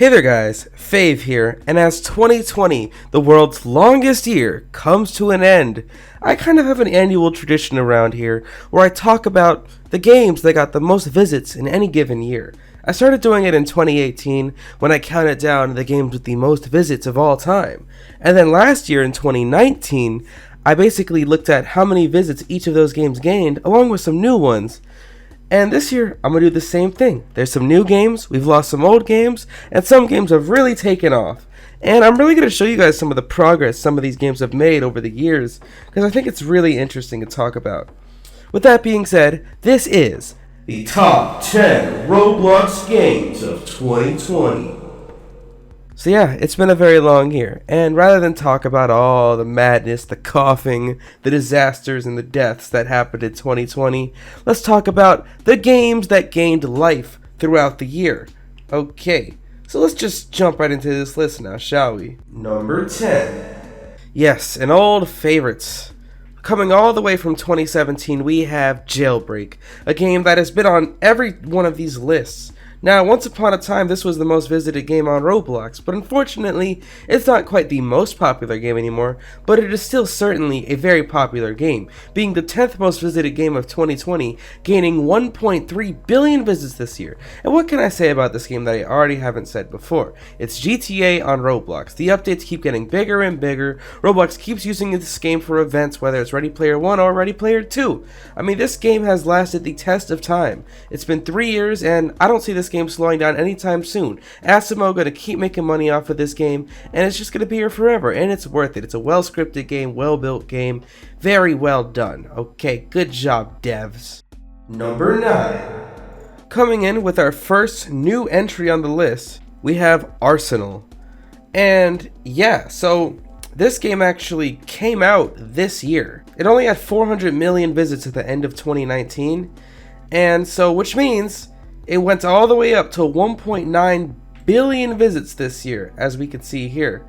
Hey there guys, Fave here, and as 2020, the world's longest year, comes to an end, I kind of have an annual tradition around here where I talk about the games that got the most visits in any given year. I started doing it in 2018 when I counted down the games with the most visits of all time, and then last year in 2019, I basically looked at how many visits each of those games gained along with some new ones. And this year, I'm going to do the same thing. There's some new games, we've lost some old games, and some games have really taken off. And I'm really going to show you guys some of the progress some of these games have made over the years, because I think it's really interesting to talk about. With that being said, this is the Top 10 Roblox Games of 2020. So yeah, it's been a very long year, and rather than talk about all the madness, the coughing, the disasters, and the deaths that happened in 2020, let's talk about the games that gained life throughout the year. Okay, so let's just jump right into this list now, shall we? Number 10. Yes, an old favorite. Coming all the way from 2017, we have Jailbreak, a game that has been on every one of these lists. Now, once upon a time, this was the most visited game on Roblox, but unfortunately, it's not quite the most popular game anymore, but it is still certainly a very popular game, being the 10th most visited game of 2020, gaining 1.3 billion visits this year. And what can I say about this game that I already haven't said before? It's GTA on Roblox. The updates keep getting bigger and bigger. Roblox keeps using this game for events, whether it's Ready Player 1 or Ready Player 2. I mean, this game has lasted the test of time. It's been 3 years, and I don't see this game slowing down anytime soon. Asimo gonna keep making money off of this game, and it's just gonna be here forever, and it's worth it. It's a well scripted game, well built game, very well done. Okay, good job, devs. Number 9. Coming in with our first new entry on the list, we have Arsenal. And yeah, so this game actually came out this year. It only had 400 million visits at the end of 2019, and so which means it went all the way up to 1.9 billion visits this year, as we can see here.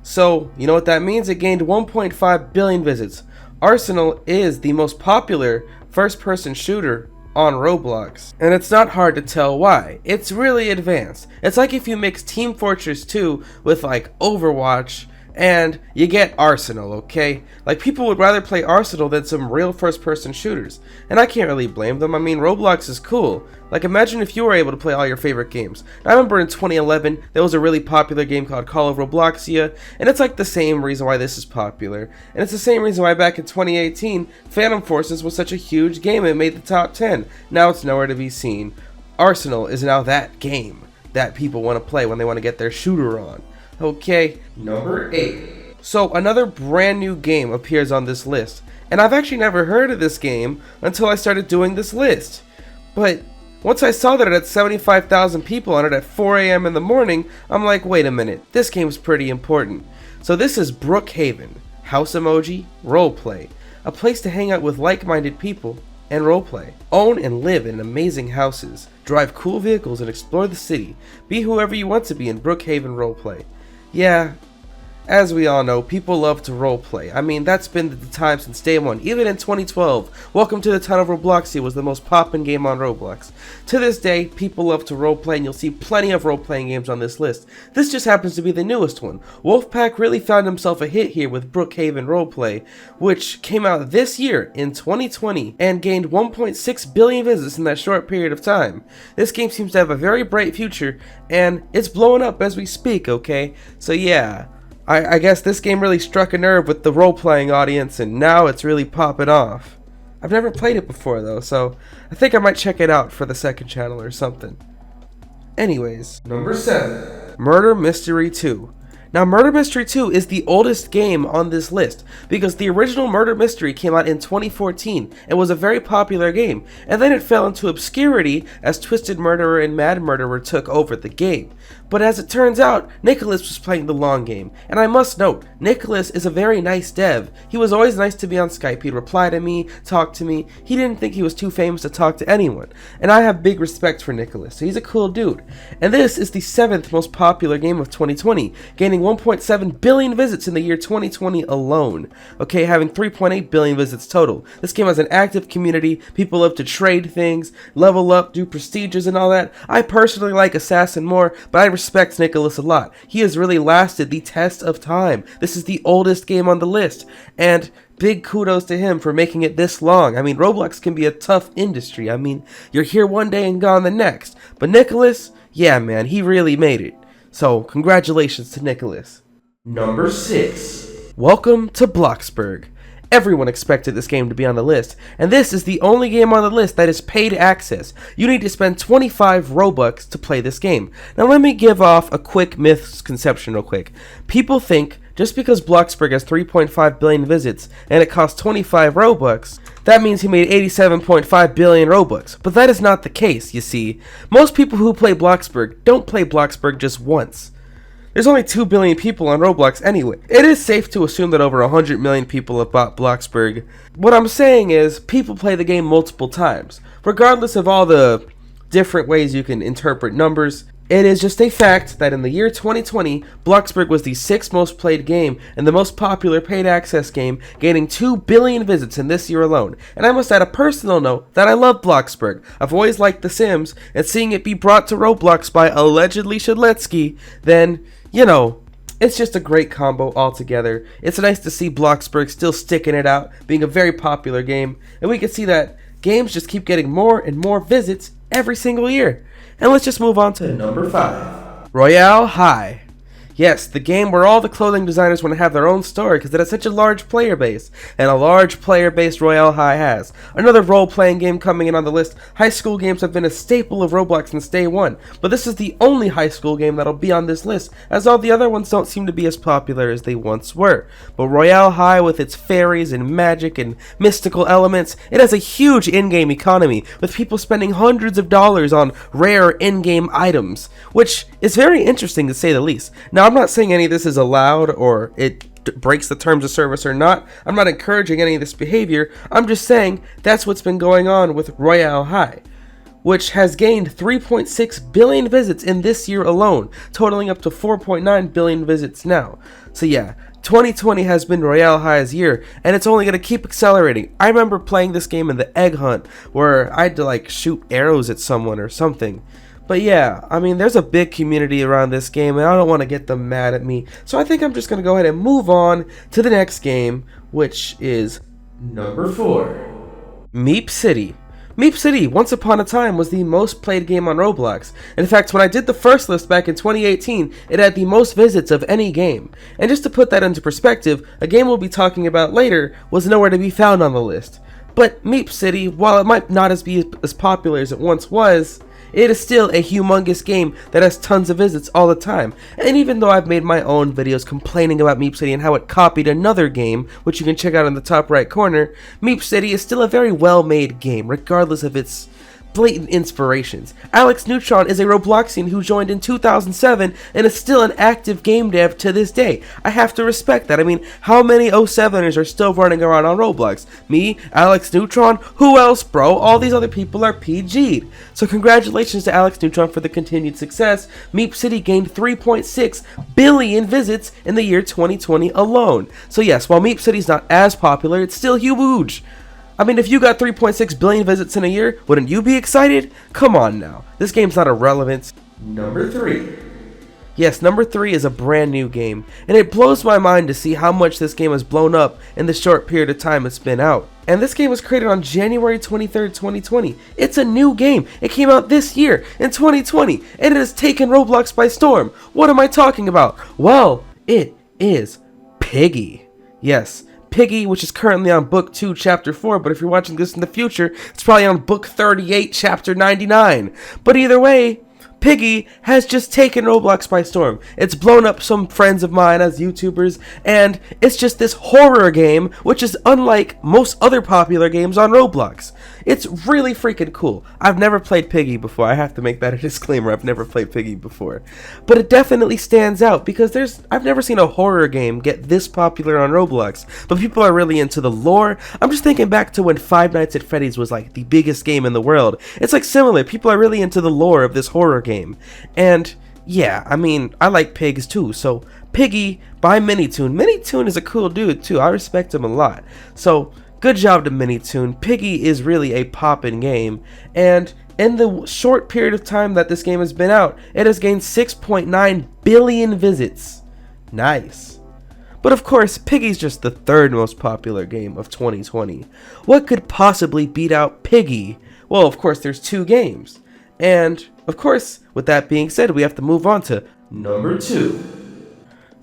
So, you know what that means? It gained 1.5 billion visits. Arsenal is the most popular first-person shooter on Roblox. And it's not hard to tell why. It's really advanced. It's like if you mix Team Fortress 2 with like Overwatch, and you get Arsenal, okay? Like, people would rather play Arsenal than some real first-person shooters. And I can't really blame them. I mean, Roblox is cool. Like, imagine if you were able to play all your favorite games. I remember in 2011, there was a really popular game called Call of Robloxia, and it's like the same reason why this is popular. And it's the same reason why back in 2018, Phantom Forces was such a huge game and it made the top 10. Now it's nowhere to be seen. Arsenal is now that game that people want to play when they want to get their shooter on. Okay, number 8. So another brand new game appears on this list, and I've actually never heard of this game until I started doing this list. But once I saw that it had 75,000 people on it at 4 a.m. in the morning, I'm like, wait a minute, this game's pretty important. So this is Brookhaven, House Emoji, Roleplay, a place to hang out with like-minded people and roleplay. Own and live in amazing houses, drive cool vehicles and explore the city. Be whoever you want to be in Brookhaven Roleplay. Yeah, as we all know, people love to roleplay. I mean, that's been the time since day one. Even in 2012, Welcome to the Town of Robloxia was the most poppin' game on Roblox. To this day, people love to roleplay, and you'll see plenty of role-playing games on this list. This just happens to be the newest one. Wolfpack really found himself a hit here with Brookhaven Roleplay, which came out this year in 2020 and gained 1.6 billion visits in that short period of time. This game seems to have a very bright future, and it's blowing up as we speak, okay? So yeah, I guess this game really struck a nerve with the role-playing audience, and now it's really popping off. I've never played it before though, so I think I might check it out for the second channel or something. Anyways, number 7. Murder Mystery 2. Now, Murder Mystery 2 is the oldest game on this list, because the original Murder Mystery came out in 2014 and was a very popular game, and then it fell into obscurity as Twisted Murderer and Mad Murderer took over the game. But as it turns out, Nicholas was playing the long game, and I must note, Nicholas is a very nice dev. He was always nice to be on Skype. He'd reply to me, talk to me. He didn't think he was too famous to talk to anyone, and I have big respect for Nicholas, so he's a cool dude. And this is the 7th most popular game of 2020, gaining 1.7 billion visits in the year 2020 alone. Okay, having 3.8 billion visits total. This game has an active community. People love to trade things, level up, do prestiges and all that. I personally like Assassin more, but I respect Nicholas a lot. He has really lasted the test of time. This is the oldest game on the list, and big kudos to him for making it this long. I mean, Roblox can be a tough industry. I mean, you're here one day and gone the next. But Nicholas, yeah, man, he really made it. So, congratulations to Nicholas. Number 6. Welcome to Bloxburg. Everyone expected this game to be on the list, and this is the only game on the list that is paid access. You need to spend 25 Robux to play this game. Now let me give off a quick misconception real quick. People think just because Bloxburg has 3.5 billion visits and it costs 25 Robux, that means he made 87.5 billion Robux. But that is not the case, you see. Most people who play Bloxburg don't play Bloxburg just once. There's only 2 billion people on Roblox anyway. It is safe to assume that over 100 million people have bought Bloxburg. What I'm saying is, people play the game multiple times. Regardless of all the different ways you can interpret numbers, it is just a fact that in the year 2020, Bloxburg was the 6th most played game and the most popular paid access game, gaining 2 billion visits in this year alone. And I must add a personal note that I love Bloxburg. I've always liked The Sims, and seeing it be brought to Roblox by allegedly Shadletsky, then, you know, it's just a great combo altogether. It's nice to see Bloxburg still sticking it out, being a very popular game, and we can see that games just keep getting more and more visits every single year. And let's just move on to number 5. Royale High. Yes, the game where all the clothing designers want to have their own story because it has such a large player base, and a large player base Royale High has. Another role-playing game coming in on the list. High school games have been a staple of Roblox since day one, but this is the only high school game that'll be on this list, as all the other ones don't seem to be as popular as they once were. But Royale High, with its fairies and magic and mystical elements, it has a huge in-game economy, with people spending hundreds of dollars on rare in-game items, which is very interesting to say the least. Now, I'm not saying any of this is allowed or it breaks the terms of service or not. I'm not encouraging any of this behavior. I'm just saying that's what's been going on with Royale High, which has gained 3.6 billion visits in this year alone, totaling up to 4.9 billion visits now. So yeah, 2020 has been Royale High's year, and it's only going to keep accelerating. I remember playing this game in the Egg Hunt, where I had to like shoot arrows at someone or something. But yeah, I mean, there's a big community around this game, and I don't want to get them mad at me. So I think I'm just going to go ahead and move on to the next game, which is number 4. Meep City. Meep City, once upon a time, was the most played game on Roblox. In fact, when I did the first list back in 2018, it had the most visits of any game. And just to put that into perspective, a game we'll be talking about later was nowhere to be found on the list. But Meep City, while it might not be as popular as it once was, it is still a humongous game that has tons of visits all the time. And even though I've made my own videos complaining about Meep City and how it copied another game, which you can check out in the top right corner, Meep City is still a very well-made game, regardless of its blatant inspirations. Alex Neutron is a Robloxian who joined in 2007 and is still an active game dev to this day. I have to respect that. I mean, how many 07ers are still running around on Roblox? Me, Alex Neutron, who else, bro? All these other people are PG'd. So congratulations to Alex Neutron for the continued success. Meep City gained 3.6 billion visits in the year 2020 alone. So yes, while Meep City's not as popular, it's still huge. I mean, if you got 3.6 billion visits in a year, wouldn't you be excited? Come on now. This game's not irrelevant. Number 3. Yes, number 3 is a brand new game, and it blows my mind to see how much this game has blown up in the short period of time it's been out. And this game was created on January 23rd, 2020. It's a new game. It came out this year, in 2020, and it has taken Roblox by storm. What am I talking about? Well, it is Piggy. Yes, Piggy, which is currently on book 2, chapter 4, but if you're watching this in the future, it's probably on book 38, chapter 99. But either way, Piggy has just taken Roblox by storm. It's blown up some friends of mine as YouTubers, and it's just this horror game, which is unlike most other popular games on Roblox. It's really freaking cool. I've never played Piggy before. I have to make that a disclaimer. I've never played Piggy before. But it definitely stands out because I've never seen a horror game get this popular on Roblox. But people are really into the lore. I'm just thinking back to when Five Nights at Freddy's was like the biggest game in the world. It's like similar. People are really into the lore of this horror game. And yeah, I mean, I like pigs too. So Piggy by Minitoon. Minitoon is a cool dude too. I respect him a lot. So good job to Minitoon. Piggy is really a poppin' game, and In the short period of time that this game has been out, it has gained 6.9 billion visits. Nice. But of course, Piggy's just the third most popular game of 2020. What could possibly beat out Piggy? Well, of course, there's two games. And, of course, with that being said, we have to move on to number 2.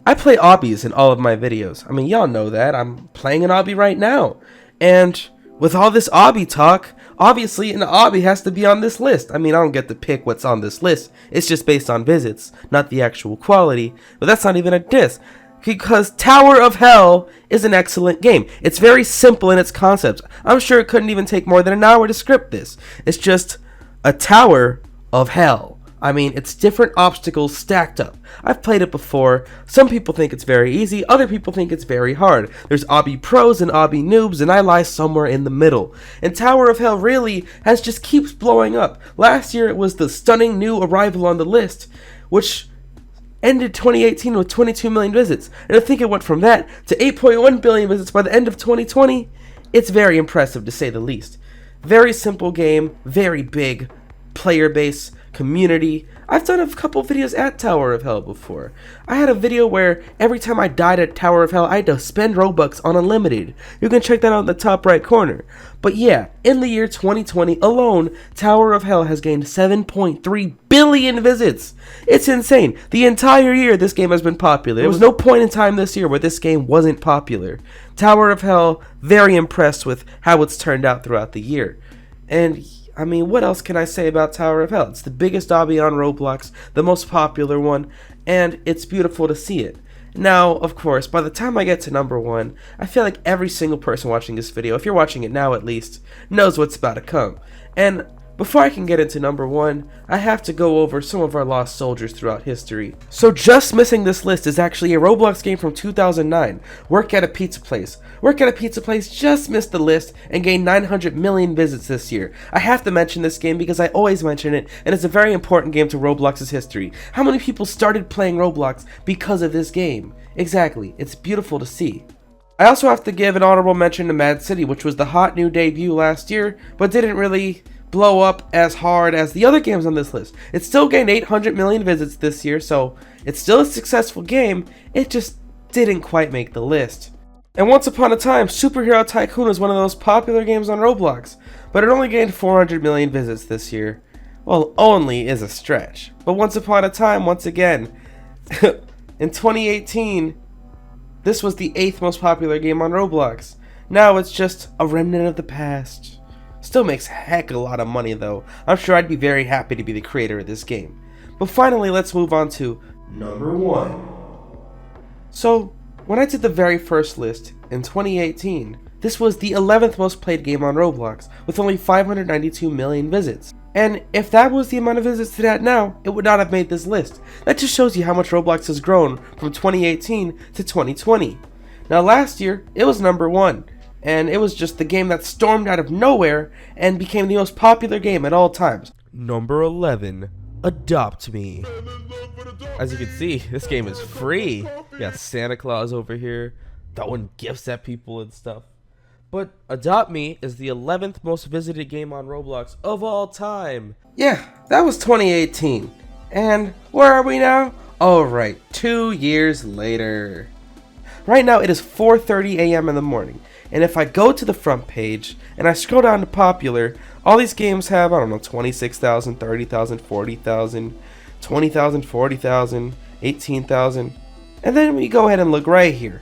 I play obbies in all of my videos. I mean, y'all know that. I'm playing an obby right now. And with all this obby talk, obviously an obby has to be on this list. I mean, I don't get to pick what's on this list. It's just based on visits, not the actual quality. But that's not even a diss. Because Tower of Hell is an excellent game. It's very simple in its concepts. I'm sure it couldn't even take more than an hour to script this. It's just a Tower of Hell. I mean, it's different obstacles stacked up. I've played it before. Some people think it's very easy. Other people think it's very hard. There's obby pros and obby noobs, and I lie somewhere in the middle. And Tower of Hell really just keeps blowing up. Last year, it was the stunning new arrival on the list, which ended 2018 with 22 million visits. And I think it went from that to 8.1 billion visits by the end of 2020. It's very impressive, to say the least. Very simple game, very big player base, community. I've done a couple videos at Tower of Hell before. I had a video where every time I died at Tower of Hell, I had to spend Robux on Unlimited. You can check that out in the top right corner. But yeah, in the year 2020 alone, Tower of Hell has gained 7.3 billion visits. It's insane. The entire year this game has been popular. There was no point in time this year where this game wasn't popular. Tower of Hell, very impressed with how it's turned out throughout the year. And I mean, what else can I say about Tower of Hell? It's the biggest obby on Roblox, the most popular one, and it's beautiful to see it. Now, of course, by the time I get to number 1, I feel like every single person watching this video, if you're watching it now at least, knows what's about to come. And before I can get into number 1, I have to go over some of our lost soldiers throughout history. So just missing this list is actually a Roblox game from 2009, Work at a Pizza Place. Work at a Pizza Place just missed the list and gained 900 million visits this year. I have to mention this game because I always mention it, and it's a very important game to Roblox's history. How many people started playing Roblox because of this game? Exactly, it's beautiful to see. I also have to give an honorable mention to Mad City, which was the hot new debut last year, but didn't really blow up as hard as the other games on this list. It still gained 800 million visits this year, so it's still a successful game. It just didn't quite make the list. And once upon a time, Superhero Tycoon was one of the most popular games on Roblox, but it only gained 400 million visits this year. Well, only is a stretch. But once upon a time, once again, in 2018, this was the 8th most popular game on Roblox. Now it's just a remnant of the past. Still makes a heck of a lot of money though. I'm sure I'd be very happy to be the creator of this game. But finally, let's move on to number 1. So, when I did the very first list in 2018, this was the 11th most played game on Roblox, with only 592 million visits. And if that was the amount of visits to that now, it would not have made this list. That just shows you how much Roblox has grown from 2018 to 2020. Now last year, it was number 1. And it was just the game that stormed out of nowhere and became the most popular game at all times. Number 11, Adopt Me. As you can see, this game is free. You got Santa Claus over here, throwing gifts at people and stuff. But Adopt Me is the 11th most visited game on Roblox of all time. Yeah, that was 2018. And where are we now? Alright, 2 years later. Right now it is 4:30 a.m. in the morning. And if I go to the front page and I scroll down to popular, all these games have, I don't know, 26,000, 30,000, 40,000, 20,000, 40,000, 18,000. And then we go ahead and look right here.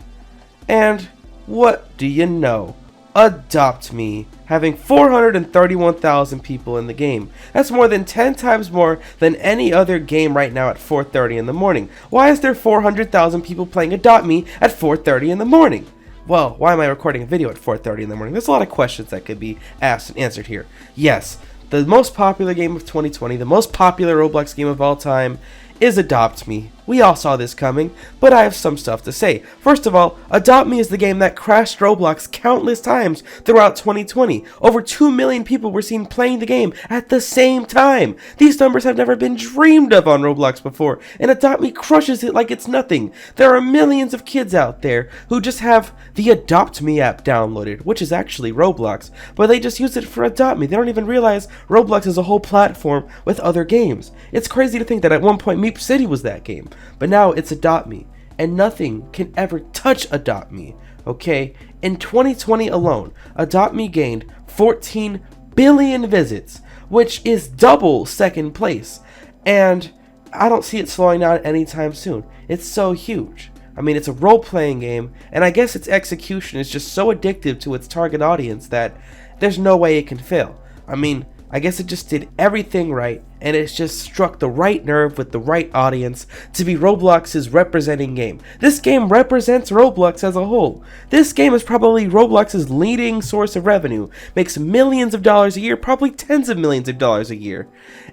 And what do you know? Adopt Me, having 431,000 people in the game. That's more than 10 times more than any other game right now at 4:30 in the morning. Why is there 400,000 people playing Adopt Me at 4:30 in the morning? Well, why am I recording a video at 4:30 in the morning? There's a lot of questions that could be asked and answered here. Yes, the most popular game of 2020, the most popular Roblox game of all time, is Adopt Me. We all saw this coming, but I have some stuff to say. First of all, Adopt Me is the game that crashed Roblox countless times throughout 2020. Over 2 million people were seen playing the game at the same time. These numbers have never been dreamed of on Roblox before, and Adopt Me crushes it like it's nothing. There are millions of kids out there who just have the Adopt Me app downloaded, which is actually Roblox, but they just use it for Adopt Me. They don't even realize Roblox is a whole platform with other games. It's crazy to think that at one point Meep City was that game, but now it's Adopt Me, and nothing can ever touch Adopt Me, okay? In 2020 alone, Adopt Me gained 14 billion visits, which is double second place, and I don't see it slowing down anytime soon. It's so huge. I mean, it's a role-playing game, and I guess its execution is just so addictive to its target audience that there's no way it can fail. I mean, I guess it just did everything right, and it's just struck the right nerve with the right audience to be Roblox's representing game. This game represents Roblox as a whole. This game is probably Roblox's leading source of revenue, makes millions of dollars a year, probably tens of millions of dollars a year.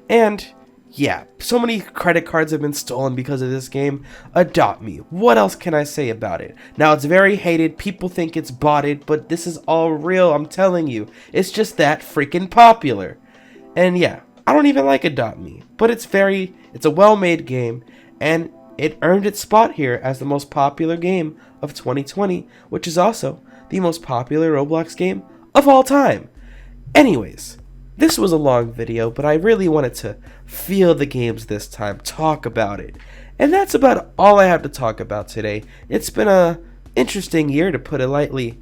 And yeah, so many credit cards have been stolen because of this game. Adopt Me. What else can I say about it? Now, it's very hated. People think it's botted, but this is all real. I'm telling you. It's just that freaking popular. And yeah, I don't even like Adopt Me, but it's a well-made game, and it earned its spot here as the most popular game of 2020, which is also the most popular Roblox game of all time. Anyways, this was a long video, but I really wanted to feel the games this time, talk about it. And that's about all I have to talk about today. It's been a interesting year, to put it lightly,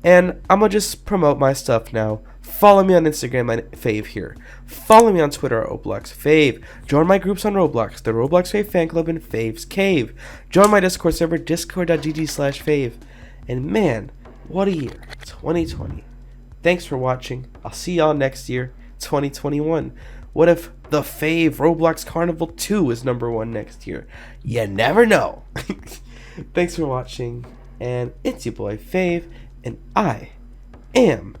and I'm gonna just promote my stuff now. Follow me on Instagram at Fave here. Follow me on Twitter at Roblox Fave. Join my groups on Roblox, the Roblox Fave Fan Club and Fave's Cave. Join my Discord server, discord.gg/Fave. And man, what a year, 2020. Thanks for watching. I'll see y'all next year, 2021. What if the Fave Roblox Carnival 2 is #1 next year? You never know. Thanks for watching, and it's your boy Fave, and I am